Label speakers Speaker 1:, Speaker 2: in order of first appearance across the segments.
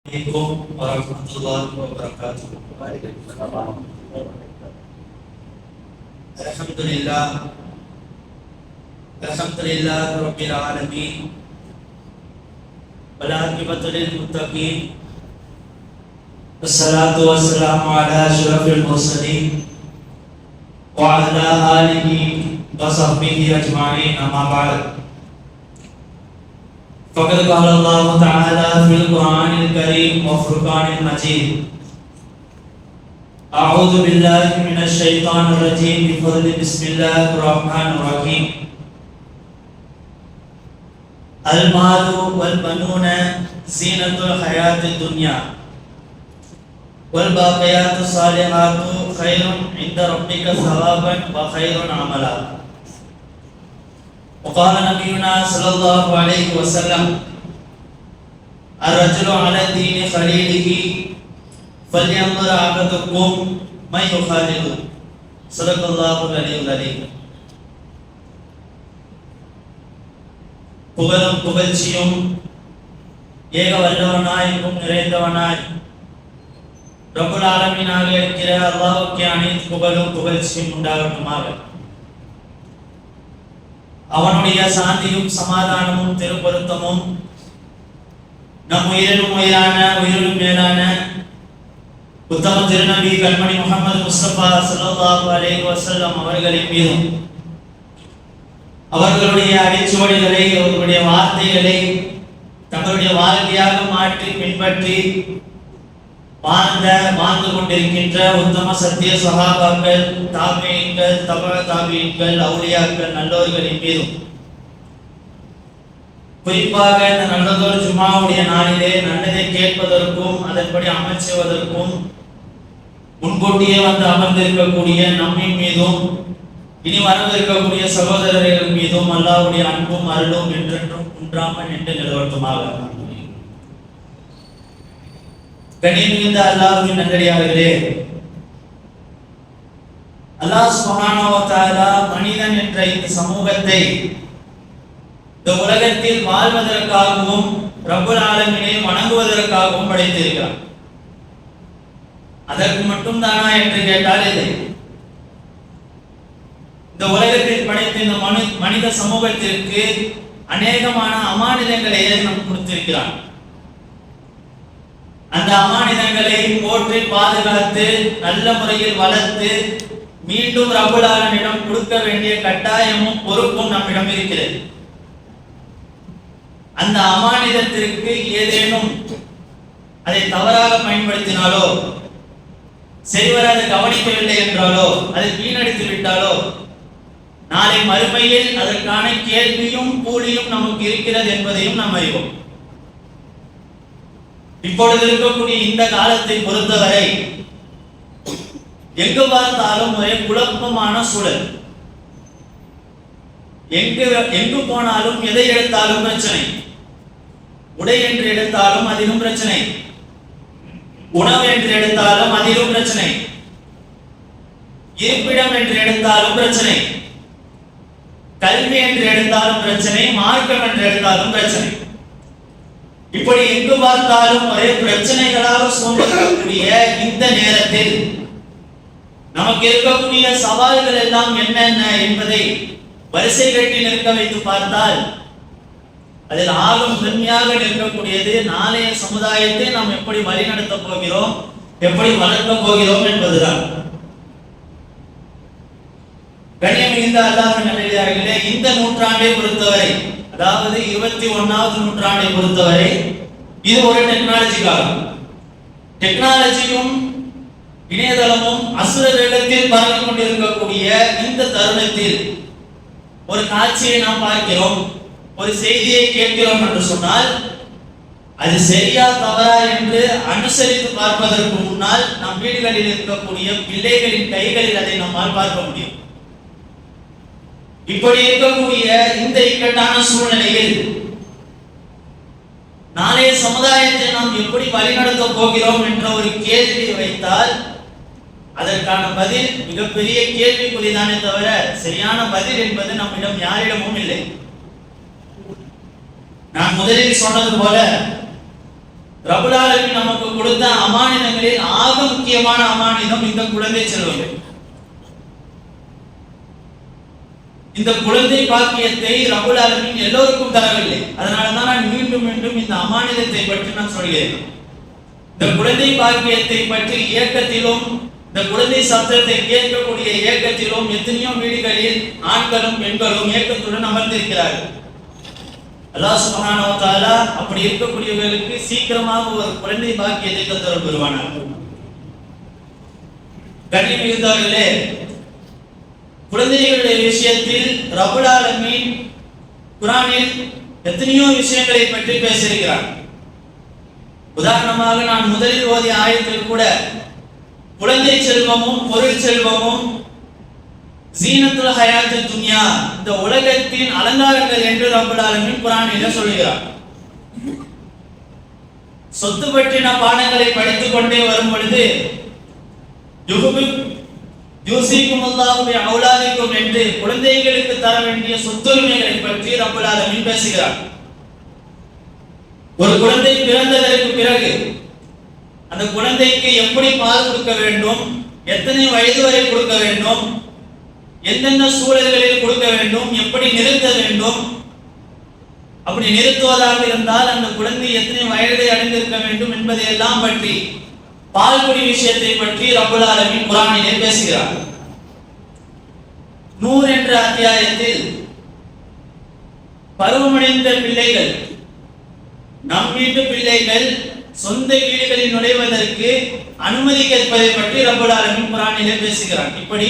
Speaker 1: Assalamualaikum warahmatullahi wabarakatuh. Alhamdulillah rabbil alamin. Wal aqibatu lil muttaqin. Wassalatu wassalamu ala asyrafil mursalin wa ala alihi wa sahbihi ajma'in, amma ba'd. فقد قال الله تعالى في القرآن الكريم وفرقان المجيد أعوذ بالله من الشيطان الرجيم بفضل بسم الله الرحمن الرحيم المال والبنون زينة الحياة الدنيا والباقيات الصالحات خير عند ربك ثوابا وخير عملا. وقال نبينا صلى الله عليه وسلم الرجل على دين خليله فلينظر أحدكم من يخالل. صدق الله العلي العظيم. புகழும் புகழ்ச்சியும் ஏக வல்லவனாய் நிறைந்தவனாய் ரப்புல் ஆலமீனாக இருக்கிற அல்லாஹ்வுக்கே அனைத்து புகழும் புகழ்ச்சியும் உண்டாகட்டுமாக. அவனுடைய சாந்தியும் சமாதானமும் திருப்பொருத்தமும் நம் உயிரினும் உயிரான உயிரினும் மேலான உத்தம திருநபி கண்மணி முஹம்மது முஸ்தபா ஸல்லல்லாஹு அலைஹி வஸல்லம் அவர்களின் மீதும் அவர்களுடைய அடிச்சுவடுகளை அவர்களுடைய வார்த்தைகளை தங்களுடைய வாழ்க்கையாக மாற்றி பின்பற்றி வாழ்ந்து கொண்டிருக்கின்ற உத்தம சத்திய சஹாபாக்கள், தாபீன்கள், தபஅ தாபீன்கள், அவுலியாக்கள், நல்லோர்களின் மீதும் குறிப்பாக இந்த நல்லதொரு ஜும்மாவுடைய நாளிலே நல்லதை கேட்பதற்கும் அதன்படி அமல் செய்வதற்கும் முன்கூட்டியே வந்து அமர்ந்திருக்கக்கூடிய நம்மின் மீதும் இனி வரவிருக்கக்கூடிய சகோதரர்கள் மீதும் அல்லாஹ்வுடைய அன்பும் அருளும் என்றென்றும் குன்றாமல் நின்று நிலவட்டுமாக. கண்ணியமிகுந்த அல்லாஹ்வின் நல்லடியார்களே, அல்லாஹ் சுப்ஹானஹு வ தஆலா மனிதன் என்ற இந்த சமூகத்தை இந்த உலகத்தில் வாழ்வதற்காகவும் ரப்புல் ஆலமீனை வணங்குவதற்காகவும் படைத்திருக்கிறார். அதற்கு மட்டும் தானா என்று கேட்டால் இல்லை. இந்த உலகத்தில் படைத்த இந்த மனித சமூகத்திற்கு அநேகமான அமானிதங்களை நாம் கொடுத்திருக்கிறார். அந்த அமானிதங்களை போற்றி பாதுகாத்து நல்ல முறையில் வளர்த்து மீண்டும் ரப்புல் ஆலமீனிடம் கொடுக்க வேண்டிய கட்டாயமும் பொறுப்பும் நம்மிடம் இருக்கிறது. அந்த அமானிதத்திற்கு ஏதேனும் அதை தவறாக பயன்படுத்தினாலோ, சரிவர அதை கவனிக்கவில்லை என்றாலோ, அதை வீணடித்து விட்டாலோ, நாளை மறுமையில் அதற்கான கேள்வியும் கூலியும் நமக்கு இருக்கிறது என்பதையும் நாம் அறிவோம். இப்பொழுது இருக்கக்கூடிய இந்த காலத்தை பொறுத்தவரை எங்கு பார்த்தாலும் ஒரே குழப்பமான சூழல். எங்கு போனாலும் எதை எடுத்தாலும் பிரச்சனை. உடை என்று எடுத்தாலும் அதிலும் பிரச்சனை, உணவு என்று எடுத்தாலும் அதிலும் பிரச்சனை, இருப்பிடம் என்று எடுத்தாலும் பிரச்சனை, கல்வி என்று எடுத்தாலும் பிரச்சனை, மார்க்கம் என்று எடுத்தாலும் பிரச்சனை. இப்படி எங்கு பார்த்தாலும் ஒரே பிரச்சனைகளாக சூழக்கூடிய இந்த நேரத்தில் நமக்கு இருக்கக்கூடிய சவால்கள் எல்லாம் என்னென்ன என்பதை வரிசை கட்டி நிற்க வைத்து பார்த்தால் அதில் ஆகும் பெருமையாக நிற்கக்கூடியது நாளைய சமுதாயத்தை நாம் எப்படி வழிநடத்த போகிறோம், எப்படி வளர்க்க போகிறோம் என்பதுதான். கண்ணியமிகுந்த அல்லாஹ்வின் நல்லடியார்களே, இந்த நூற்றாண்டை பொறுத்தவரை, அதாவது 21வது நூற்றாண்டை பொறுத்தவரை இது ஒரு டெக்னாலஜி காலம். டெக்னாலஜியும் இணையதளமும் அசுர வேகத்தில் பரவிக் கொண்டிருக்கக்கூடிய இந்த தருணத்தில் ஒரு காட்சியை நாம் பார்க்கிறோம், ஒரு செய்தியை கேட்கிறோம் என்று சொன்னால் அது சரியா தவறா என்று அனுசரித்து பார்ப்பதற்கு முன்னால் நம் வீடுகளில் இருக்கக்கூடிய பிள்ளைகளின் கைகளில் அதை நம்மால் பார்க்க முடியும். இப்படி இருக்கக்கூடிய இந்த இக்கட்டான சூழ்நிலையில் நாளைய சமுதாயத்தை நாம் எப்படி வழிநடத்த போகிறோம் என்ற ஒரு கேள்வியை வைத்தால் அதற்கான பதில் மிகப்பெரிய கேள்விக்குறிதானே தவிர சரியான பதில் என்பது நம்மிடம் யாரிடமும் இல்லை. நான் முதலில் சொன்னது போல ரப்பல் ஆலமீன் நமக்கு கொடுத்த அமானிதங்களில் ஆக முக்கியமான அமானிதம் இந்த குழந்தை செல்வங்கள். இந்த குழந்தை பாக்கியத்தை ரப்பல் ஆலமீன் எல்லோருக்கும் தரவில்லை. அதனாலதான் நான் மீண்டும் மீண்டும் இந்த அமானிதத்தை பற்றி நான் சொல்கிறேன். இந்த குழந்தை பாக்கியத்தை பற்றி இயக்கத்திலும், இந்த குழந்தை சப்தத்தை கேட்கக்கூடிய இயக்கத்திலும் எத்தனையோ வீடுகளில் ஆண்களும் பெண்களும் இயக்கத்துடன் அமர்ந்திருக்கிறார்கள். அல்லாஹ் சுப்ஹானஹு வ தஆலா அப்படி இருக்கக்கூடியவர்களுக்கு சீக்கிரமாக ஒரு குழந்தை பாக்கியத்தை தந்தருள் பெறுவானார். கண்ணியமிகுந்தவர்களே, குழந்தைகளுடைய விஷயத்தில் ரப்பல் ஆலமீன் குர்ஆனில் எத்தனையோ விஷயங்களை பற்றி பேசியிருக்கிறார். உதாரணமாக நான் முதலில் ஓதிய ஆயத்தில் கூட குழந்தை செல்வமும் பொருள் செல்வமும் ஜீனத்துல் ஹயாத்துத் துன்யா, இந்த உலகத்தின் அலங்காரங்கள் என்று ரப்பல் ஆலமீன் குர்ஆனில் சொல்கிறார். சொத்து பற்றின பாடங்களை படித்துக் கொண்டே வரும் பொழுது யூசிக்குமுல்லாஹு பி அவுலாதிக்கும் என்று குழந்தைகளுக்கு தர வேண்டிய சொத்துரிமைகளை பற்றி ரப்பல் ஆலமீன் பேசுகிறார். ஒரு குழந்தை பிறந்ததற்கு பிறகு அந்த குழந்தைக்கு எப்படி பால் கொடுக்க வேண்டும், எத்தனை வயது வரை கொடுக்க வேண்டும், எந்தெந்த சூழல்களில் கொடுக்க வேண்டும், எப்படி நிறுத்த வேண்டும், அப்படி நிறுத்துவதாக இருந்தால் அந்த குழந்தை எத்தனை வயதை அடைந்திருக்க வேண்டும் என்பதையெல்லாம் பற்றி, பால்குடி விஷயத்தை பற்றி ரப்பல் ஆலமீன் குர்ஆனிலே பேசுகிறார். நூர் என்ற அத்தியாயத்தில் பருவமடைந்த பிள்ளைகள், நம் வீட்டு பிள்ளைகள் சொந்த வீடுகளில் நுழைவதற்கு அனுமதி கேட்பதை பற்றி ரப்பல் ஆலமீன் குர்ஆனிலே பேசுகிறார். இப்படி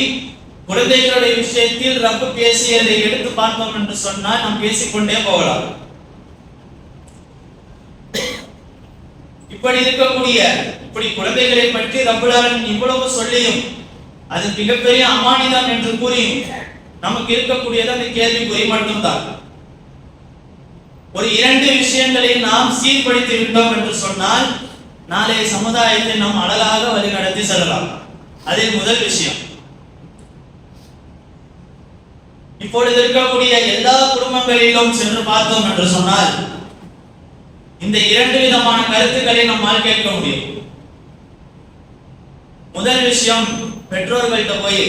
Speaker 1: குழந்தைகளுடைய விஷயத்தில் ரப்பு பேசியதை எடுத்து பார்த்தோம் என்று சொன்னால் நாம் பேசிக்கொண்டே போகலாம். இப்படி இருக்கக்கூடிய இப்படி குழந்தைகளை பற்றி ரப்பல் ஆலமீன் இவ்வளவு சொல்லியும் அது மிகப்பெரிய அமானிதம் என்று கூறியும் நமக்கு இருக்கக்கூடியது அந்த கேள்விக்குறி மட்டும்தான். ஒரு 2 விஷயங்களை நாம் சீர்படுத்தி விட்டோம் என்று சொன்னால் நாளைய சமுதாயத்தை நாம் அழகாக வழிநடத்தி செல்லலாம். அதில் முதல் விஷயம், இப்பொழுது இருக்கக்கூடிய எல்லா குடும்பங்களிலும் சென்று பார்த்தோம் என்று சொன்னால் இந்த 2 விதமான கருத்துக்களை நம்மால் கேட்க முடியும். முதல் விஷயம், பெற்றோர்கள்ட்ட போய்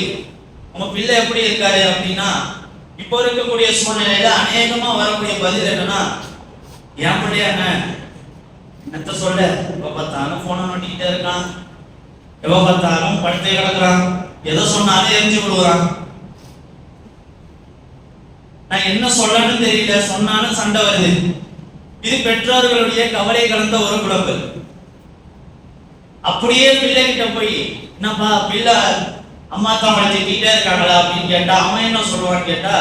Speaker 1: உங்க பிள்ளை எப்படி இருக்காரு அப்படின்னா, இப்போ இருக்கக்கூடிய சூழ்நிலையில அநேகமா வரக்கூடிய பதில் என்னன்னா, என் பிள்ளையா என்னத்த சொல்ல, எப்ப பார்த்தாலும் போனை நோட்டிக்கிட்டே இருக்கான், எப்ப பார்த்தாலும் படுத்தே கிடக்குறான், எதை சொன்னாலும் எரிஞ்சு விடுவான், நான் என்ன சொல்லணும்னு தெரியல, சொன்னாலும் சண்டை வருது. இது பெற்றோர்களுடைய கவலை கலந்த ஒரு குழப்பம். அப்படியே பிள்ளைகிட்ட போய் என்னப்பா பிள்ளை அம்மா தான் திட்டிகிட்டே இருக்காங்களா அப்படின்னு கேட்டா அவன் என்ன சொல்லுவான்னு கேட்டா,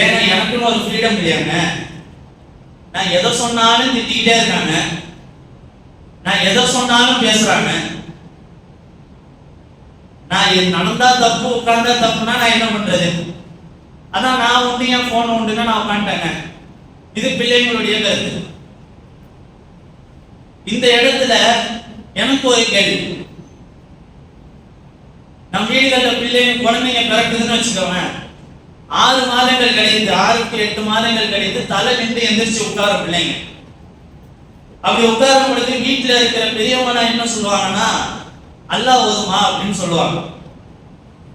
Speaker 1: ஏன்னா எனக்குன்னு ஒரு ஃப்ரீடம் இல்லையாங்க, நான் எதை சொன்னாலும் திட்டிக்கிட்டே இருக்காங்க, நான் எதை சொன்னாலும் பேசுறாங்க, நான் நடந்தா தப்பு உட்கார்ந்தா தப்புனா நான் என்ன பண்றது, அதான் நான் உண்டு என் போன் உண்டுன்னா நான் உட்காந்துட்டேங்க. இது பிள்ளைங்களுடைய கருத்து. இந்த இடத்துல எனக்கு ஒரு கேள்வி, நம் வீடுகள்ல பிள்ளைங்க குழந்தைங்க பிறக்குதுன்னு வச்சுக்கோங்க, 6 மாதங்கள் கழித்து 6 to 8 மாதங்கள் கழித்து தலை நின்று எந்திரிச்சு உட்கார பிள்ளைங்க. அப்படி உட்காரும் பொழுது வீட்டுல இருக்கிற பெரியவங்க என்ன சொல்லுவாங்கன்னா, அல்லாஹ் ஓதுமா அப்படின்னு சொல்லுவாங்க.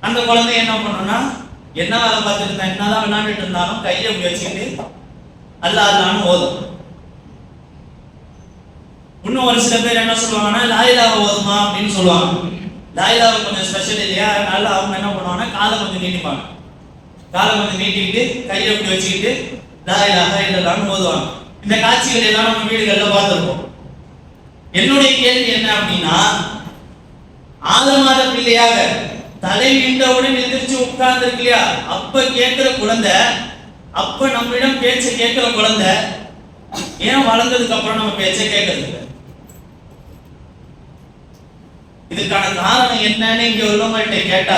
Speaker 1: அந்த குழந்தை என்ன பண்ணுன்னா, என்ன வேலை பார்த்துட்டு இருந்தா என்னதான் விளையாண்டுட்டு இருந்தாலும் கையை அப்படி வச்சுக்கிட்டு அல்லாஹ் அல்லான்னு ஓதும். இன்னும் ஒரு சில பேர் என்ன சொல்லுவாங்கன்னா, லாயிலாவை ஓதுமா அப்படின்னு சொல்லுவாங்க. லாயிலாவை கொஞ்சம் ஸ்பெஷல் இல்லையா, அதனால அவங்க என்ன பண்ணுவாங்கன்னா காலை கொஞ்சம் நீட்டிப்பாங்க, காலை கொஞ்சம் நீட்டிக்கிட்டு கையை அப்படி வச்சுக்கிட்டு லாயிலாக இல்லலான்னு ஓதுவாங்க. இந்த காட்சிகள் எல்லாம் நம்ம வீடுகள்ல பார்த்துருப்போம். என்னுடைய கேள்வி என்ன அப்படின்னா, 6 மாத பிள்ளையாக தலை நீண்டவுடன் எந்திரிச்சு உட்கார்ந்து இருக்கு இல்லையா, அப்ப கேட்கிற குழந்தை, அப்ப நம்மிடம் பேச்சை கேட்கிற குழந்தை ஏன் வளர்ந்ததுக்கு அப்புறம் நம்ம பேச்சை கேட்கறது? இதுக்கான காரணம் என்னன்னு இங்க உள்ளவங்கள்ட்ட கேட்டா,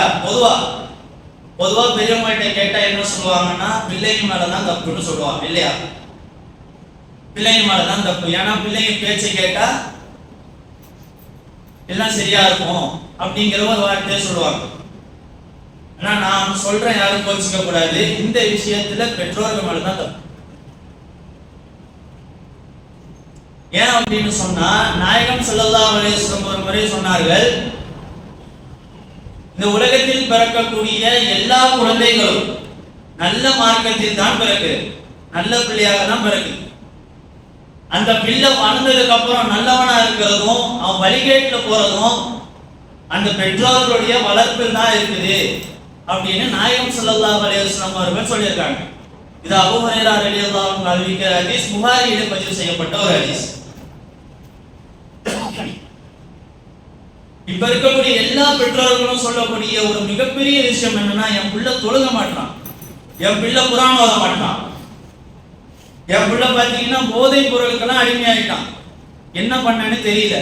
Speaker 1: பொதுவா பெரியவங்கள்ட்ட கேட்டா என்ன சொல்லுவாங்கன்னா, பிள்ளைங்க மேலதான் தப்புன்னு சொல்லுவாங்க இல்லையா, பிள்ளைங்க மேலதான் தப்பு. ஏன்னா பிள்ளைங்க பேச்சை கேட்டா எல்லாம் சரியா இருக்கும் அப்படிங்கிற ஒரு வார்த்தையை சொல்லுவாங்க. ஆனா நான் சொல்றேன், யாரும் கோச்சிக்க கூடாது, இந்த விஷயத்துல பெற்றோர்கள் மேலதான் தப்பு. ஏன் அப்படின்னு சொன்னா, நாயகம் ஸல்லல்லாஹு அலைஹி வஸல்லம் ஒரு முறை சொன்னார்கள், இந்த உலகத்தில் பிறக்கக்கூடிய எல்லா குழந்தைகளும் நல்ல மார்க்கத்தில் தான் பிறக்குது, நல்ல பிள்ளையாக தான் பிறக்குது. அந்த பிள்ளை வளர்ந்ததுக்கு அப்புறம் நல்லவனா இருக்கிறதும் அவன் வழிகேட்டுல போறதும் அந்த பெற்றோர்களுடைய வளர்ப்பில் தான் இருக்குது அப்படின்னு நாயகம் ஸல்லல்லாஹு அலைஹி வஸல்லம் அவர்கள் சொல்லியிருக்காங்க. இது அபூ ஹுரைரா ரலியல்லாஹு அன்ஹு அறிவிக்கிற ஹதீஸ், புகாரியில் பதிவு செய்யப்பட்ட ஒரு ஹதீஸ். இப்ப இருக்கக்கூடிய எல்லா பெற்றோர்களும் சொல்லக்கூடிய ஒரு மிகப்பெரிய விஷயம் என்னன்னா, என் பிள்ளை தொழுக மாட்டான், என் பிள்ளை குர்ஆன் ஓத மாட்டான், என் பிள்ளை பாத்தீங்கன்னா போதை பொருளுக்கெல்லாம் அடிமையாயிட்டான், என்ன பண்ணன்னு தெரியல.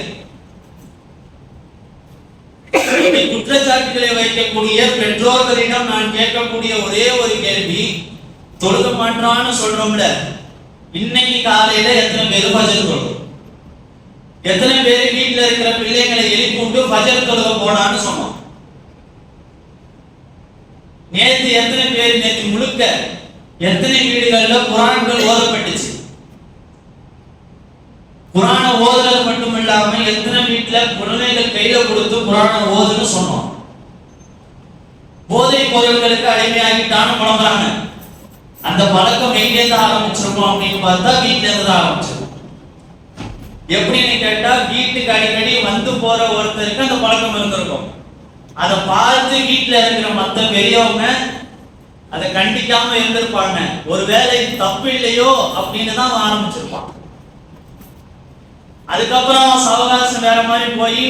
Speaker 1: குற்றச்சாட்டுகளை வைக்கக்கூடிய பெற்றோர்களிடம் நான் கேட்கக்கூடிய ஒரே ஒரு கேள்வி, தொழுக மாட்டான்னு சொல்றோம்ல, இன்னைக்கு காலையில எத்தனை பேர் ஃபஜர் தொழும்? எத்தனை பேர் வீட்டுல இருக்கிற பிள்ளைங்களை எழுப்பிட்டு ஃபஜர் தொழுக போனான்னு சொன்னோம்? நேத்து எத்தனை பேர், நேத்து முழுக்க எத்தனை வீடுகள்ல குர்ஆன்கள் ஓதப்பட்டுச்சு? குர்ஆனை ஓதுறது மட்டும் இல்லாம எத்தனை வீட்டுல குழந்தைகள் கையில கொடுத்து குர்ஆனை ஓதுன்னு சொன்னோம்? போதை பொருட்களுக்கு அடிமையாகிட்டான்னு புலம்புறாங்க. அந்த பழக்கம் எங்கேருந்து ஆரம்பிச்சிருக்கோம் அப்படின்னு பார்த்தா வீட்டுல இருந்து தான் ஆரம்பிச்சிருக்கோம். எப்படின்னு கேட்டா, வீட்டுக்கு அடிக்கடி வந்து போற ஒருத்தருக்கு அந்த பழக்கம் இருந்திருக்கும். அதை பார்த்து வீட்டுல இருக்கிற மத்த பெரியவங்க அதை கண்டிக்காம இருந்திருப்பாங்க. ஒருவேளை தப்பு இல்லையோ அப்படின்னு தான் ஆரம்பிச்சிருப்பான். அதுக்கப்புறம் சவகாசம் வேற மாதிரி போய்,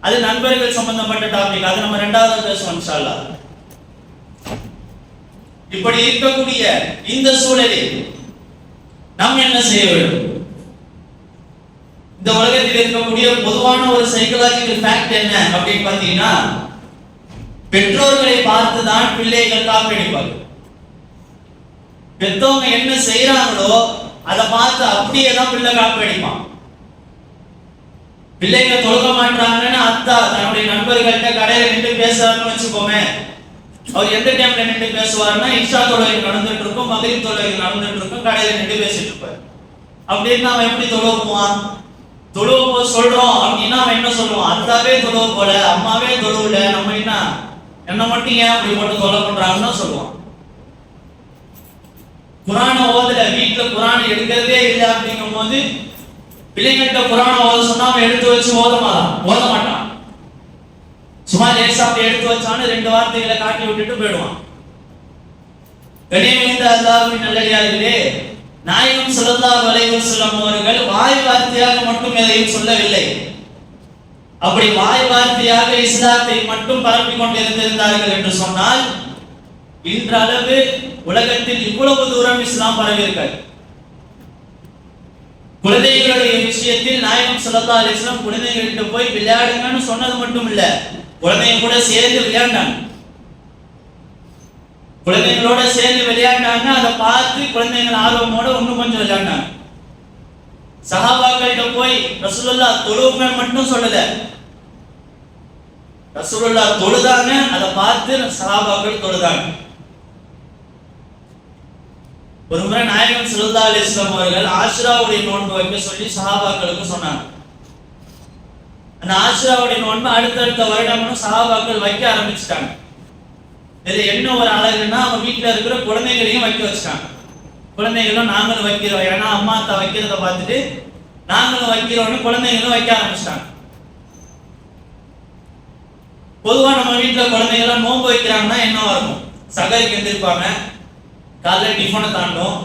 Speaker 1: அது நண்பர்கள் சம்பந்தப்பட்ட டாபிக், அது நம்ம ரெண்டாவது பேசுவோம் இன்ஷா அல்லாஹ். இப்படி இருக்கக்கூடிய இந்த சூழலில் நாம் என்ன செய்ய வேண்டும்? இந்த உலகத்தில் இருக்கக்கூடிய பொதுவான ஒரு சைக்காலஜிக்கல் ஃபேக்ட் என்ன அப்படின்னு பாத்தீங்கன்னா, பெற்றோர்களை பார்த்து தான் பிள்ளைகள் காப்பி அடிப்பார்கள். பெற்றவங்க என்ன செய்யறாங்களோ அதை பார்த்து அப்படியே தான் பிள்ளை காப்பி அடிப்பான். பிள்ளைங்க தொழுக மாட்டாங்கன்னு அத்தா தன்னுடைய நண்பர்கள்ட்ட கடையில நின்று பேசுறாருன்னு வச்சுக்கோமே, அவர் எந்த டைம்ல நின்று பேசுவாருன்னா, இஷா தொழுகை நடந்துட்டு இருக்கும், மக்ரிப் தொழுகை நடந்துட்டு இருக்கும், கடையில நின்று பேசிட்டு இருப்பாரு. அப்படின்னு அவன் எப்படி தொழுவான்? தொழுவ சொல்றோம் அப்படின்னா அவன் என்ன சொல்லுவான்? அத்தாவே தொழுவ போல, அம்மாவே தொழுவல, நம்ம என்ன மட்டும் ஏன் அப்படி போட்டு தொலை பண்றாங்கன்னு சொல்லுவான். குர்ஆனை ஓதல, வீட்டுல குர்ஆனை எடுக்கிறதே இல்லை அப்படிங்கும் போது பிள்ளைங்கள்ட்ட குர்ஆனை ஓத சொன்னா அவன் எடுத்து வச்சு ஓத மாட்டான். சும்மா லேசா அப்படி எடுத்து வச்சான்னு ரெண்டு வார்த்தைகளை காட்டி விட்டுட்டு போயிடுவான். கண்ணியமிகுந்த அல்லாஹ்வின் நல்லடியார்களே, நாயகம் ஸல்லல்லாஹு அலைஹி வஸல்லம் அவர்கள் வாய் வார்த்தையாக மட்டும் எதையும் சொல்லவில்லை. அப்படி வாய் வார்த்தையாக இஸ்லாத்தை மட்டும் பரப்பிக் கொண்டிருந்தார்கள் என்று சொன்னால், இன்றளவு உலகத்தில் இவ்வளவு தூரம் இஸ்லாம் பரவி இருக்காது. குழந்தைகளுடைய விஷயத்தில் நாயகம் ஸல்லல்லாஹு அலைஹி வஸல்லம் குழந்தைகள்கிட்ட போய் விளையாடுங்கன்னு சொன்னது மட்டும் இல்ல, குழந்தைங்க கூட சேர்ந்து விளையாண்டாங்க. குழந்தைங்களோட சேர்ந்து விளையாண்டாங்க. அதை பார்த்து குழந்தைகள் ஆர்வமோட இன்னும் கொஞ்சம் விளையாண்டாங்க. சஹாபாக்கள்கிட்ட போய் ரசூலுல்லாஹ் தொழுவுங்க மட்டும் சொல்லல, ரசூலுல்லாஹ் தொழுதாங்க, அதை பார்த்து சஹாபாக்கள் தொழுதாங்க. ஒரு முறை நாயகம் ஸல்லல்லாஹு அலைஹி வஸல்லம் அவர்கள் ஆஷுராவுடைய நோன்பு வைக்க சொல்லி சஹாபாக்களுக்கு சொன்னாங்க. அந்த ஆஷுராவுடைய நோன்பு அடுத்தடுத்த வருடமும் சஹாபாக்கள் வைக்க ஆரம்பிச்சிட்டாங்க. இது என்ன ஒரு அழகுன்னா, அவங்க வீட்டுல இருக்கிற குழந்தைகளையும் வைக்க வச்சுட்டாங்க. குழந்தைகளும் நாங்களும் வைக்கிறோம், ஏன்னா அம்மா அத்தா வைக்கிறத பார்த்துட்டு நாங்களும் வைக்கிறோம்னு குழந்தைகளும் வைக்க ஆரம்பிச்சிட்டாங்க. பொதுவா நம்ம வீட்டுல குழந்தைகள்லாம் நோன்பு வைக்கிறாங்கன்னா என்னவா இருக்கும்? சகருக்கு எந்திருப்பாங்க, காலைல டிஃபனை தாண்டும்,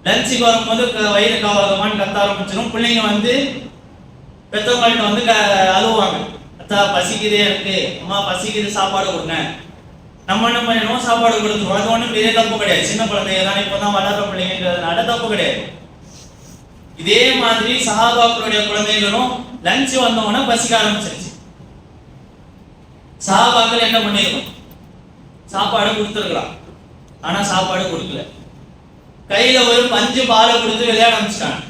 Speaker 1: லஞ்சுக்கு வரும்போது வயிறு காவாகமான்னு கத்த ஆரம்பிச்சிடும். பிள்ளைங்க வந்து பெற்றவங்கள்ட்ட வந்து அழுவாங்க, அத்தா பசிக்குதே எனக்கு, அம்மா பசிக்குது சாப்பாடு கொடுங்க. நம்ம என்ன பண்ணணும்? சாப்பாடு கொடுத்துருவோம். அது ஒன்றும் பெரிய தப்பு கிடையாது, சின்ன குழந்தைங்க தானே, இப்பதான் வளர்ற பிள்ளைங்கன்றதுனால தப்பு கிடையாது. இதே மாதிரி சஹாபாக்களுடைய குழந்தைகளும் லஞ்ச் வந்தவொடனே பசிக்க ஆரம்பிச்சிருச்சு. சஹாபாக்கள் என்ன பண்ணிருக்கோம்? சாப்பாடு கொடுத்துருக்கலாம், ஆனா சாப்பாடு கொடுக்கல. கையில ஒரு பஞ்சு பாலை கொடுத்து விளையாட ஆரம்பிச்சிட்டாங்க.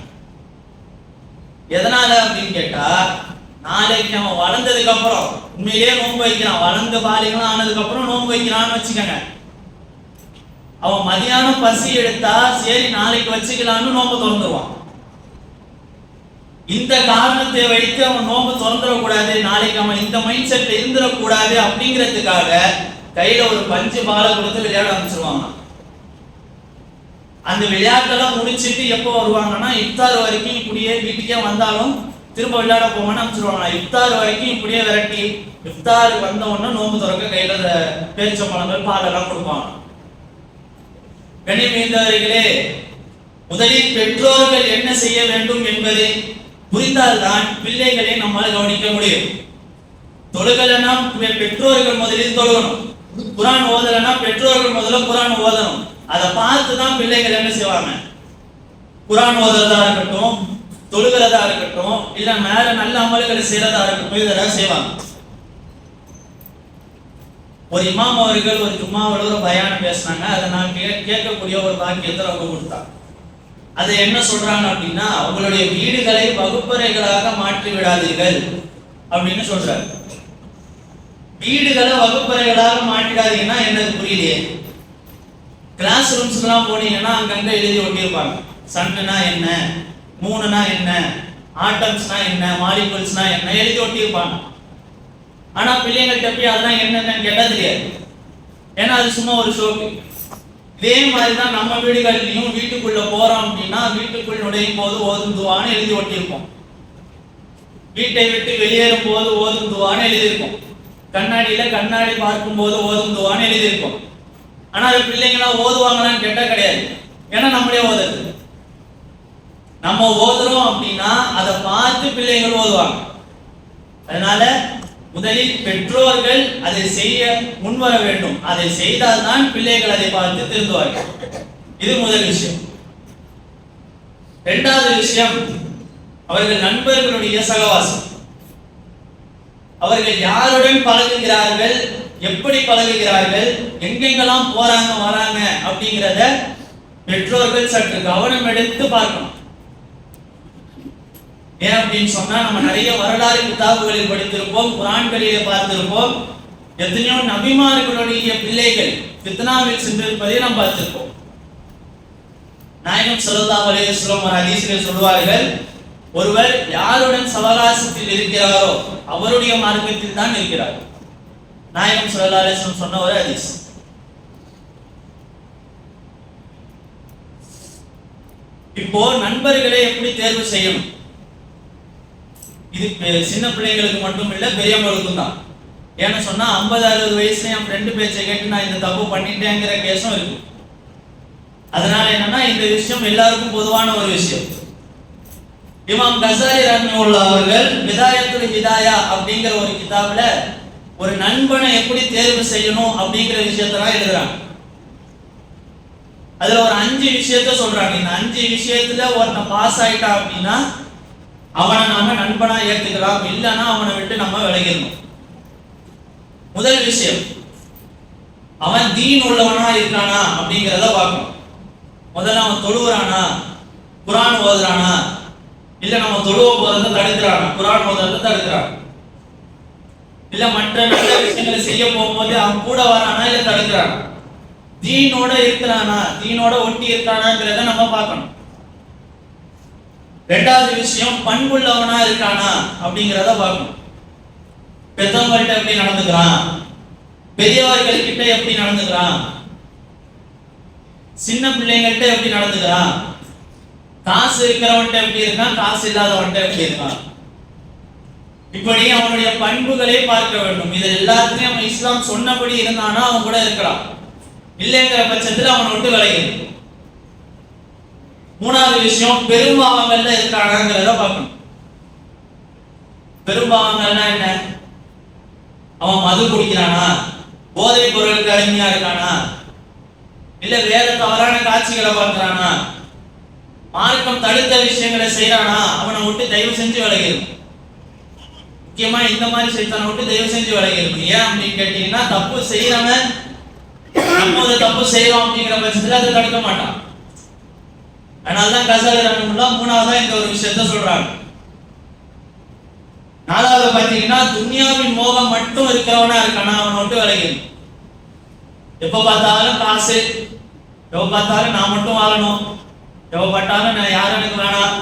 Speaker 1: எதனால அப்படின்னு கேட்டா, நாளைக்கு அவன் வளர்ந்ததுக்கு அப்புறம் உண்மையிலேயே நோன்பு வைக்கிறான், வளர்ந்த பாலிகளும் ஆனதுக்கு அப்புறம் நோன்பு வைக்கிறான்னு வச்சுக்கோங்க, அவன் மதியானம் பசி எடுத்தா சரி நாளைக்கு வச்சுக்கலான்னு நோன்பு திறந்துருவான். இந்த காரணத்தை வைத்து அவன் நோம்பு திறந்துடக்கூடாது, நாளைக்கு அவன் இந்த மைண்ட் செட்ல இருந்துடக்கூடாது அப்படிங்கிறதுக்காக கையில ஒரு பஞ்சு பாலை கொடுத்து விளையாட ஆரம்பிச்சிருவாங்க. அந்த விளையாட்டெல்லாம் முடிச்சுட்டு எப்போ வருவாங்கன்னா இஃப்தார் வரைக்கும் இப்படியே வீட்டுக்கே வந்தாலும் திரும்ப விளையாட போவான்னு அமைச்சிருவாங்க. இஃப்தார் வரைக்கும் இப்படியே விரட்டி இஃப்தார் வந்த உடனே நோம்பு திறக்க கையில பேரிச்சம்பழங்கள் பாலெல்லாம் கொடுப்பாங்க. கனிமீந்தவர்களே, முதலில் பெற்றோர்கள் என்ன செய்ய வேண்டும் என்பதை புரிந்தால்தான் பிள்ளைகளை நம்மால் கவனிக்க முடியும். தொழுகலைன்னா பெற்றோர்கள் முதலில் தொழுகணும், குரான் ஓதலைன்னா பெற்றோர்கள் முதல்ல குரான் ஓதணும். அதை பார்த்து தான் பிள்ளைகள் என்ன செய்வாங்க, குரான் ஓதுறதா இருக்கட்டும், தொழுகிறதா இருக்கட்டும், இல்ல மேல நல்ல அமல்களை செய்யறதா இருக்கட்டும், இதெல்லாம் செய்வாங்க. ஒரு இமாம் அவர்கள் ஒரு ஜும்மாவில் ஒரு பயானம் பேசினாங்க. அதை நான் கேட்கக்கூடிய ஒரு பாக்கியத்தை அவங்க கொடுத்தாங்க. அதை என்ன சொல்றாங்க அப்படின்னா, அவங்களுடைய வீடுகளை வகுப்பறைகளாக மாற்றி விடாதீர்கள் அப்படின்னு சொல்றாரு. வீடுகளை வகுப்பறைகளாக மாற்றிடாதீங்கன்னா என்னது புரியலையே. கிளாஸ் ரூம்ஸ் எல்லாம் போனீங்கன்னா அங்கங்க எழுதி ஒட்டியிருப்பாங்க. சன்னுனா என்ன, மூணுனா என்ன, ஆட்டம்ஸ்னா என்ன, மாலிகுல்ஸ்னா என்ன எழுதி ஒட்டியிருப்பாங்க. ஆனா பிள்ளைங்கள்ட்ட போய் அதெல்லாம் என்னென்னு கேட்டா தெரியாது. ஏன்னா அது சும்மா ஒரு ஷோக்கு. இதே மாதிரிதான் நம்ம வீடுகள்லையும் வீட்டுக்குள்ள போறோம் அப்படின்னா வீட்டுக்குள் நுழையும் போது ஓதும் துவான்னு எழுதி ஒட்டியிருப்போம். வீட்டை விட்டு வெளியேறும் போது ஓதும் துவான்னு எழுதியிருப்போம். கண்ணாடியில கண்ணாடி பார்க்கும் போது ஓதும் துவான்னு எழுதியிருப்போம். ஆனா அது பிள்ளைங்களா ஓதுவாங்களான்னு கேட்டா கிடையாது. ஏன்னா நம்மளே ஓதுறது. நம்ம ஓதுறோம் அப்படின்னா அதை பார்த்து பிள்ளைகள் ஓதுவாங்க. அதனால முதலில் பெற்றோர்கள் அதை செய்ய முன்வர வேண்டும். அதை செய்தால்தான் பிள்ளைகள் அதை பார்த்து திருந்துவார்கள். இது முதல் விஷயம். இரண்டாவது விஷயம், அவர்கள் நண்பர்களுடைய சகவாசம். அவர்கள் யாருடன் பழகுகிறார்கள், எப்படி பழகுகிறார்கள், எங்கெங்கெல்லாம் போறாங்க வராங்க அப்படிங்கிறத பெற்றோர்கள் சற்று கவனம் எடுத்து பார்க்கணும். ஏன் அப்படின்னு சொன்னா, நம்ம நிறைய வரலாறு கிதாபுகளில் படித்திருப்போம், குரான்களிலே பார்த்திருப்போம். எத்தனையோ நபிமார்களுடைய பிள்ளைகள் ஃபித்னாவில் சென்றிருப்பதை நாம் பார்த்திருப்போம். நாயகம் ஸல்லல்லாஹு அலைஹி வஸல்லம் ஒரு ஹதீஸிலே சொல்வார்கள், ஒருவர் யாருடன் சவகாசத்தில் இருக்கிறாரோ அவருடைய மார்க்கத்தில் தான் இருக்கிறார். நாயகம் ஸல்லல்லாஹு அலைஹி வஸல்லம் சொன்ன ஒரு ஹதீஸ். இப்போ நண்பர்களை எப்படி தேர்வு செய்யணும்? இது சின்ன பிள்ளைங்களுக்கு மட்டும் இல்ல, பெரியவங்களுக்கும் தான். ஏன்னு சொன்னா 50-60 வயசுல என் ஃப்ரெண்டு பேச்சை கேட்டு நான் இந்த தப்பு பண்ணிட்டேங்கிற கேஸும் இருக்கு. அதனால என்னன்னா இந்த விஷயம் எல்லாருக்கும் பொதுவான ஒரு விஷயம். இமாம் கஸாலி ரஹ்மத்துல்லாஹி அவர்கள் பிதாயத்துல் ஹிதாயா அப்படிங்கிற ஒரு கிதாபுல ஒரு நண்பனை எப்படி தேர்வு செய்யணும் அப்படிங்கிற விஷயத்தெல்லாம் எழுதுறாங்க. அதுல ஒரு 5 விஷயத்த சொல்றாங்க. இந்த 5 விஷயத்துல ஒருத்தன் பாஸ் ஆயிட்டான் அப்படின்னா அவனை நாம நண்பனா ஏத்துக்கலாம், இல்லைன்னா அவனை விட்டு நம்ம விலகிடணும். முதல் விஷயம், அவன் தீன் உள்ளவனா இருக்கானா அப்படிங்கிறத பார்க்கணும். முதல்ல அவன் தொழுகிறானா, குரான் ஓதுறானா, இல்ல நம்ம தொழுவ போறதை தடுக்கிறானா, குரான் ஓதுறதை தடுக்கிறான், இல்ல மற்ற நல்ல விஷயங்களை செய்ய போகும்போது அவன் கூட வரானா இல்ல தடுக்கிறானா, தீனோட இருக்கிறானா, தீனோட ஒட்டி இருக்கானாங்கிறத நம்ம பார்க்கணும். இரண்டாவது விஷயம், பண்புள்ளவனா இருக்கானா அப்படிங்கிறத பார்க்கணும். பெத்தவங்கள்ட்ட எப்படி நடந்துக்கிறான், பெரியவர்கள் கிட்ட எப்படி நடந்துக்கிறான், சின்ன பிள்ளைங்கள்ட்ட எப்படி நடந்துக்கிறான், காசு இருக்கிறவன்ட்ட எப்படி இருக்கான், காசு இல்லாதவன்ட்ட எப்படி இருக்கான், இப்படி அவனுடைய பண்புகளை பார்க்க வேண்டும். இது எல்லாத்துலயும் அவன் இஸ்லாம் சொன்னபடி இருந்தானா அவன் கூட இருக்கலாம், இல்லைங்கிற பட்சத்தில் அவன் விட்டு விலகிடும். மூணாவது விஷயம், பெரும்பாவங்கள்ல இருக்கானாங்கிறத பார்க்கணும். பெரும்பாவங்கள்னா என்ன? அவன் மது குடிக்கிறானா, போதை பொருளுக்கு அடிமையா இருக்கானா, இல்ல வேற தவறான காட்சிகளை பார்க்கிறானா, மார்க்கம் தடுத்த விஷயங்களை செய்யறானா, அவனை விட்டு தயவு செஞ்சு விலகிடும். முக்கியமா இந்த மாதிரி சைத்தானை விட்டு தயவு செஞ்சு விலகிடும். ஏன் அப்படின்னு கேட்டீங்கன்னா, தப்பு செய்யறவன் நம்ம ஒரு தப்பு செய்யறோம் அப்படிங்கிற பட்சத்துல அதை தடுக்க மாட்டான். அதனாலதான் கஸாலி ரஹ்மத்துல்லாஹ் மூணாவதா இந்த ஒரு விஷயத்த சொல்றாங்க. நாலாவது பாத்தீங்கன்னா, துன்யாவின் மோகம் மட்டும் இருக்கிறவனா இருக்கானா அவனை விட்டு விலகிடும். எப்ப பார்த்தாலும் காசு, எப்ப பார்த்தாலும் நான் மட்டும் வாழணும், எப்ப பார்த்தாலும் நான் யாரும் எனக்கு வேணாம்,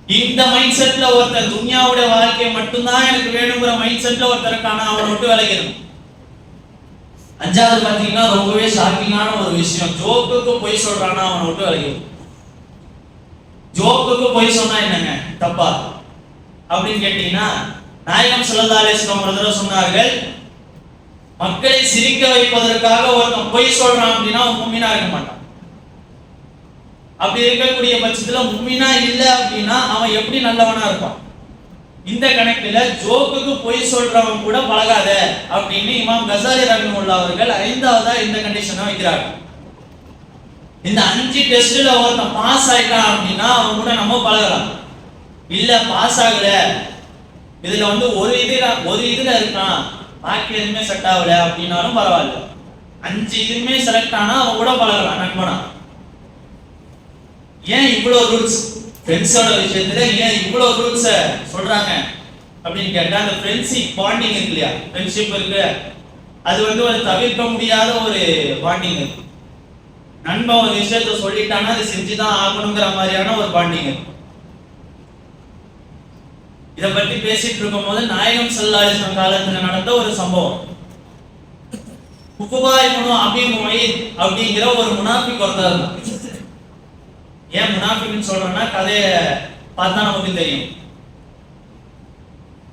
Speaker 1: இந்த மைண்ட் செட்ல ஒருத்தர் துன்யாவுடைய வாழ்க்கையை மட்டும்தான் எனக்கு வேணுங்கிற மைண்ட் செட்ல ஒருத்தருக்கான அவனை விட்டு விலகிடும். அஞ்சாவது பாத்தீங்கன்னா ரொம்பவே ஷாக்கிங்கான ஒரு விஷயம், ஜோக்குக்கு பொய் சொல்றானா அவனை விட்டு விலகிடும். ஜோக்குக்கு பொய் சொன்னா என்னங்க தப்பா அப்படின்னு கேட்டீங்கன்னா, நாயகம் ஸல்லல்லாஹு அலைஹி வஸல்லம் சொன்னார்கள், மக்களை சிரிக்க வைப்பதற்காக ஒருத்தன் பொய் சொல்றான் அப்படின்னா அவன் முஃமினா இருக்க மாட்டான். அப்படி இருக்கக்கூடிய பட்சத்துல முஃமினா இல்ல அப்படின்னா அவன் எப்படி நல்லவனா இருப்பான்? இந்த கணக்குல ஜோக்குக்கு பொய் சொல்றவன் கூட பழகாத அப்படின்னு இமாம் கஸாலி ரஹ்மத்துல்லாஹி அவர்கள் 5வதா இந்த கண்டிஷனை வைக்கிறாங்க. இந்த 5 டெஸ்ட்ல ஒருத்தன் பாஸ் ஆயிட்டான் அப்படின்னா அவன் கூட நம்ம பழகலாம். இல்ல பாஸ் ஆகல, இதுல ஒரு இதுல இருக்கான், பாக்கி எதுவுமே செட் ஆகல அப்படின்னாலும் பரவாயில்ல, 5 இதுவுமே செலக்ட் ஆனா அவன் கூட பழகலாம் நண்பனா. ஏன் இவ்வளவு ரூல்ஸ் ஃப்ரெண்ட்ஸோட விஷயத்துல ஏன் இவ்வளவு ரூல்ஸ் சொல்றாங்க அப்படின்னு கேட்டா, அந்த ஃப்ரெண்ட்ஷிப் பாண்டிங் இருக்கு இல்லையா, ஃப்ரெண்ட்ஷிப் இருக்கு, அது ஒரு தவிர்க்க முடியாத ஒரு பாண்டிங் இருக்கு. நண்பன் ஒரு விஷயத்த சொல்லிட்டானா அதை செஞ்சுதான் ஆகணுங்கிற மாதிரியான ஒரு பாண்டிங் இருக்கு. இதை பற்றி பேசிட்டு இருக்கும் போது நாயகம் ஸல்லல்லாஹு அலைஹி வஸல்லம் காலத்துல நடந்த ஒரு சம்பவம், உக்பா இப்னு அபீ முஐத் அப்படிங்கிற ஒரு முனாஃபிக் ஒருத்தர் இருந்தான். ஏன் முனாஃபிக்னு சொல்றேன்னா கதையை பார்த்தா நமக்கு தெரியும்.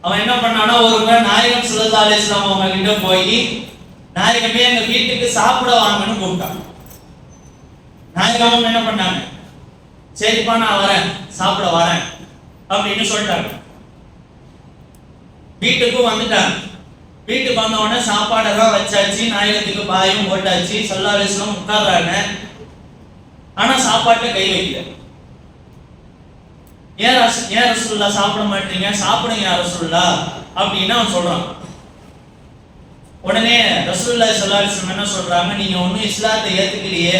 Speaker 1: அவன் என்ன பண்ணானா, ஒரு முறை நாயகம் ஸல்லல்லாஹு அலைஹி வஸல்லம் அவங்க கிட்ட போய், நாயகமே எங்க வீட்டுக்கு சாப்பிட வாங்கன்னு கூப்பிட்டான். நாயகம் என்ன பண்ணாங்க, சரிப்பா நான் வரேன், சாப்பிட வரேன் அப்படின்னு சொல்லிட்டாங்க. வீட்டுக்கு வந்துட்டாங்க. வீட்டுக்கு வந்த உடனே சாப்பாடெல்லாம் வச்சாச்சு, நாயகத்துக்கு பாயும் போட்டாச்சு, ஸல்லல்லாஹு அலைஹி வஸல்லம் உட்கார்றாங்க. ஆனா சாப்பாட்டுல கை வைக்கல. ஏன் ரசூலுல்லாஹ் சாப்பிட மாட்டீங்க, சாப்பிடுங்க யா ரசூலுல்லாஹ் அப்படின்னு அவன் சொல்றான். உடனே ரசூலுல்லாஹி ஸல்லல்லாஹு அலைஹி வஸல்லம் என்ன சொல்றாங்க, நீங்க ஒன்னும் இஸ்லாத்தை ஏத்துக்கலையே,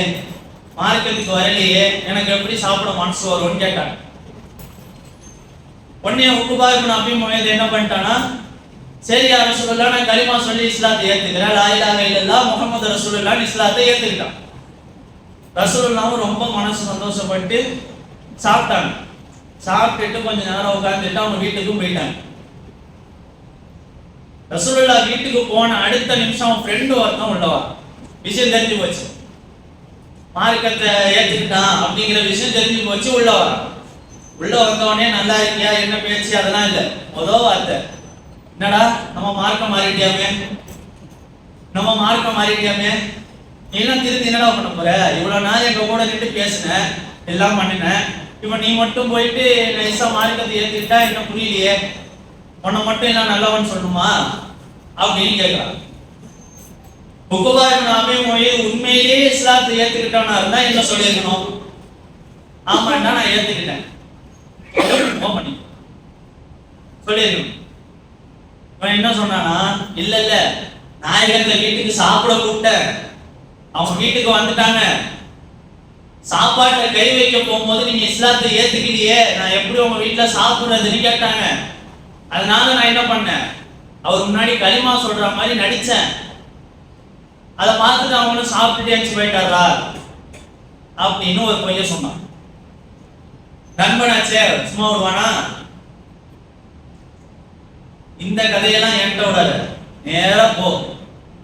Speaker 1: மார்க்கத்துக்கு வரலையே, எனக்கு எப்படி சாப்பிட மனசு வரும்னு கேட்டாங்க. உடனே உக்பா இப்னு அபீ முஐத் என்ன பண்ணிட்டானா, சரி யா ரசூலுல்லாஹ் நான் கலிமா சொல்லி இஸ்லாத்தை ஏத்துக்கிறேன், லா இலாஹா இல்லல்லாஹ் முஹம்மது ரசூலுல்லாஹ் இஸ்லாத்தை ஏத்துக்கிட்டான். ரசூலுல்லாஹ் ரொம்ப மனசு சந்தோஷப்பட்டு சாப்பிட்டாங்க. சாப்பிட்டுட்டு கொஞ்ச நேரம் உட்கார்ந்துட்டு அவங்க வீட்டுக்கும் போயிட்டாங்க. ரசூலுல்லாஹ் வீட்டுக்கு போன அடுத்த நிமிஷம் அவன் ஃப்ரெண்டு ஒருத்தன் உள்ளவா, விஷயம் தெரிஞ்சு போச்சு, மார்க்கத்தை ஏத்துக்கிட்டான் அப்படிங்கிற விஷயம் தெரிஞ்சு போச்சு. உள்ள வந்தவனே நல்லா இருக்கியா, என்ன பேச்சு, அதெல்லாம் இல்லை. முதல் வார்த்தை, என்னடா நம்ம மார்க்கம் மாறிட்டியாமே, நீ எல்லாம் திருத்தி என்னடா பண்ண போற, இவ்வளவு நாள் எங்க கூட நின்று பேசின, எல்லாம் பண்ணின, இப்ப நீ மட்டும் போயிட்டு நைசா மார்க்கத்தை ஏத்துக்கிட்டா என்ன புரியலையே, உன்னை மட்டும் என்ன நல்லவன் சொல்லணுமா அப்படின்னு கேட்கிறான். உக்பா இப்னு அபீ முஐத் உண்மையிலேயே இஸ்லாத்தை ஏத்துக்கிட்டானா இருந்தா என்ன சொல்லியிருக்கணும், ஆமாண்டா நான் ஏத்துக்கிட்டேன் சொல்லியிருக்கணும். இவன் என்ன சொன்னானா, இல்ல நாயகத்தை வீட்டுக்கு சாப்பிட கூப்பிட்டேன், அவங்க வீட்டுக்கு வந்துட்டாங்க, சாப்பாட்டை கை வைக்க போகும்போது நீங்க இஸ்லாத்தை ஏத்துக்கிட்டியே, நான் எப்படி உங்க வீட்டுல சாப்பிடுறதுன்னு கேட்டாங்க. அதனால நான் என்ன பண்ணேன், அவர் முன்னாடி கலிமா சொல்ற மாதிரி நடிச்சேன். அதை பார்த்துட்டு அவங்களும் சாப்பிட்டுட்டு அடிச்சு போயிட்டாரா அப்படின்னு ஒரு பையன் சொன்னான். நண்பனாச்சே சும்மா விடுவானா? இந்த கதையெல்லாம் என்கிட்ட விடாது, நேரா போ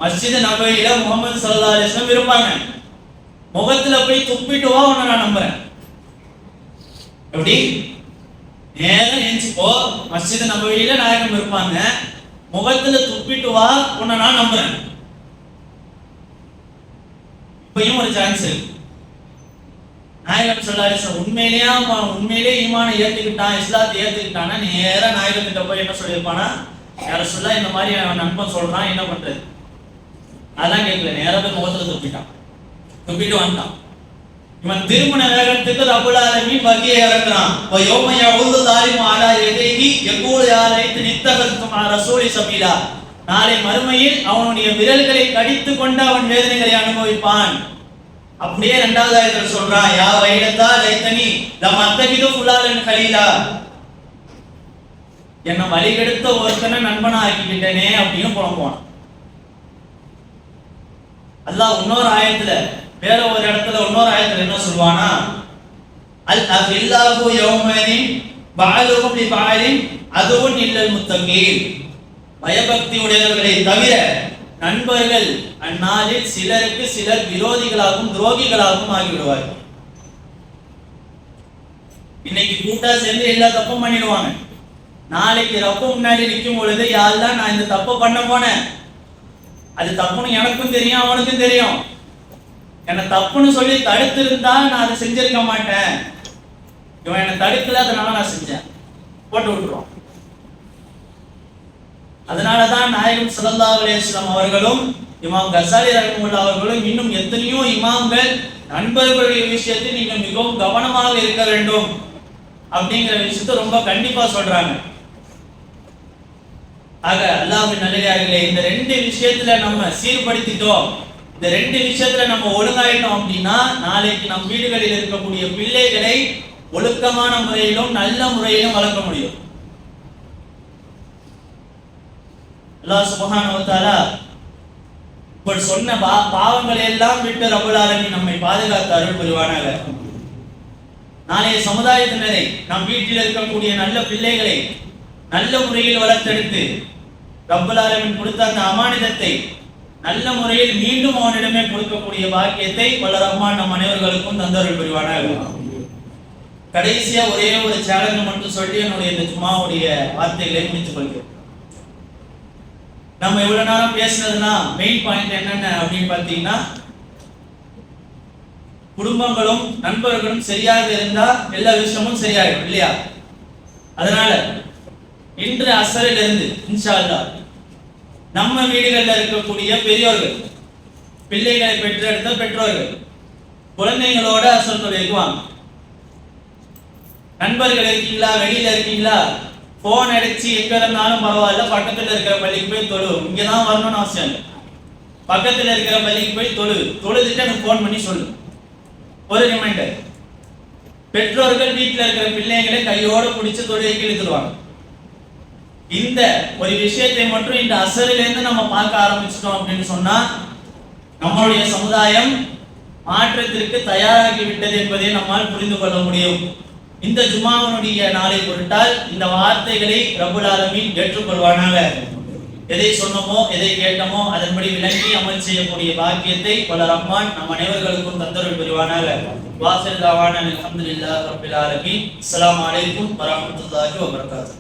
Speaker 1: மஸ்ஜித் நபவியில முஹம்மது ஸல்லல்லாஹு அலைஹி வஸல்லம் இருப்பாங்க, முகத்துல போய் துப்பிட்டு வா, உன்னை நான் நம்புறேன். எப்படி? நேரம் எஞ்சி போ, மஸ்ஜித் நபவியில நாயகம் இருப்பாங்க, முகத்துல துப்பிட்டு வா, உன்னை நான் நம்புறேன். இப்பயும் ஒரு சான்ஸ் இருக்கு. நாயகம் ஸல்லல்லாஹு அலைஹி வஸல்லம் உண்மையிலேயே ஈமானை ஏத்துக்கிட்டான், இஸ்லாத்தை ஏத்துக்கிட்டானா, நேரா நாயகத்திட்ட போய் என்ன சொல்லியிருப்பானா, யா ரசூலுல்லாஹ் இந்த மாதிரி அவன் நண்பன் சொல்றான், என்ன பண்றது, அதெல்லாம் கேட்கல, நேரா போய் முகத்துல துப்பிட்டு வந்துட்டான். இவன் திருமண வேகத்துக்கு ரப்புல் ஆலமீன் வகியை இறக்குறான். வயோம யஊது ஸாலிமு அலா யதைஹி யகூலு யா லைத்தனி இத்தகது மா ரசூலி சபீலா, நாளை மறுமையில் அவனுடைய விரல்களை கடித்து கொண்டு அவன் வேதனைகளை அனுபவிப்பான். அப்படியே இரண்டாவது ஆயத்தில் சொல்றான், யா வைலத்தா லைத்தனி லம் அத்தகிது ஃபுலாலன் கலீலா, என்ன வழிகெடுத்த ஒருத்தனை நண்பனா ஆக்கிக்கிட்டேனே அப்படின்னு புலம்புவான். அல்லாஹ் இன்னொரு ஆயத்துல வேற ஒரு இடத்துல இன்னொரு ஆயத்துல என்ன சொல்வானா, அல் அஃபில்லாஹு யௌமதின் பஅலுஹும் லிபஅலின் அதுவுன் இல்லல் முத்தகீன். பயபக்தி உடையவர்களை தவிர நண்பர்கள் அந்நாளில் சிலருக்கு சிலர் விரோதிகளாகவும் துரோகிகளாகவும் ஆகிவிடுவார்கள். இன்னைக்கு கூட்டா சேர்ந்து எல்லா தப்பும் பண்ணிடுவாங்க. நாளைக்கு ரப்பு முன்னாடி நிற்கும் பொழுது யாரெல்லாம் நான் இந்த தப்பு பண்ண போனேன், அது தப்புன்னு எனக்கும் தெரியும் அவனுக்கும் தெரியும், என்ன தப்புன்னு சொல்லி தடுத்திருந்தா நான் அதை செஞ்சிருக்க மாட்டேன், இவன் என்னை தடுக்கல அதனால நான் செஞ்சேன், போட்டு விட்டுருவான். அதனாலதான் நாயகம் ஸல்லல்லாஹு அலைஹி வஸல்லம் அவர்களும் இமாம் கஸாலி ரஹ்மத்துல்லாஹி அவர்களும் இன்னும் எத்தனையோ இமாம்கள் நண்பர்களுடைய விஷயத்தில் நீங்கள் மிகவும் கவனமாக இருக்க வேண்டும் அப்படிங்கிற விஷயத்தை ரொம்ப கண்டிப்பா சொல்றாங்க. ஆக அல்லாஹ்வின் நல்லடியார்களே, இந்த ரெண்டு விஷயத்துல நம்ம சீர்படுத்திட்டோம், இந்த ரெண்டு விஷயத்துல நம்ம ஒழுங்காயிட்டோம் அப்படின்னா நாளைக்கு நம் வீடுகளில் இருக்கக்கூடிய பிள்ளைகளை ஒழுக்கமான முறையிலும் நல்ல முறையிலும் வளர்க்க முடியும். அல்லாஹ் சுப்ஹானஹு வ தஆலா இப்படி சொன்ன பாவங்களை எல்லாம் விட்டு ரப்பல் ஆலமீன் நம்மை பாதுகாத்து அருள் புரிவானாக. நாளைய சமுதாயத்தினரை நம் வீட்டில் இருக்கக்கூடிய நல்ல பிள்ளைகளை நல்ல முறையில் வளர்த்தெடுத்து ரப்பல் ஆலமீன் கொடுத்த அந்த அமானிதத்தை நல்ல முறையில் மீண்டும் அவனிடமே கொடுக்கக்கூடிய பாக்கியத்தை வல்ல ரஹ்மான் நம் அனைவர்களுக்கும் தந்தருள் புரிவானாக. கடைசியா ஒரே ஒரு சேலஞ்ச் மட்டும் சொல்லி என்னுடைய இந்த ஜும்மாவுடைய வார்த்தைகளை முடித்துக் கொள்கிறேன். நம்ம இவ்வளவு நேரம் பேசினதுன்னா மெயின் பாயிண்ட் என்னென்ன அப்படின்னு பார்த்தீங்கன்னா, குடும்பங்களும் நண்பர்களும் சரியாக இருந்தா எல்லா விஷயமும் சரியாயிடும் இல்லையா? அதனால இன்று அசரில் இருந்து இன்ஷா அல்லாஹ் நம்ம வீடுகளில் இருக்கக்கூடிய பெரியோர்கள், பிள்ளைகளை பெற்றெடுத்த பெற்றோர்கள் குழந்தைங்களோட அசர் தொழிலுக்கு வாங்க. நண்பர்கள் இருக்கீங்களா, வெளியில இருக்கீங்களா, போன் அடிச்சு எங்க இருந்தாலும் பரவாயில்ல, பக்கத்துல இருக்கிற பள்ளிக்கு போய் தொழு, இங்கதான் வரணும்னு அவசியம் இல்லை, பக்கத்துல இருக்கிற பள்ளிக்கு போய் தொழுதுட்டு எனக்கு போன் பண்ணி சொல்லு, ஒரு ரிமைண்டர். பெற்றோர்கள் வீட்டில் இருக்கிற பிள்ளைங்களை கையோடு பிடிச்சு தொழுகைக்கு இழுத்துருவாங்க. இந்த ஒரு விஷயத்தை மட்டும் இந்த அசரிலிருந்து நம்ம பார்க்க ஆரம்பிச்சிட்டோம் அப்படின்னு சொன்னா நம்மளுடைய சமுதாயம் மாற்றத்திற்கு தயாராகி விட்டது என்பதை நம்மால் புரிந்து கொள்ள முடியும். இந்த ஜும்மாவுடைய நாளை பொருட்டால் இந்த வார்த்தைகளை ரப்பல் ஆலமீன் ஏற்றுக்கொள்வானாக. எதை சொன்னோமோ எதை கேட்டோமோ அதன்படி விளங்கி அமல் செய்யக்கூடிய பாக்கியத்தை வல்ல ரஹ்மான் நம் அனைவர்களுக்கும் தந்தருள் புரிவானாக. வாசில் தாவான அல்ஹம்துலில்லாஹி ரப்பில் ஆலமீன். அஸ்ஸலாமு அலைக்கும் வரஹ்மத்துல்லாஹி வபரகாத்துஹு.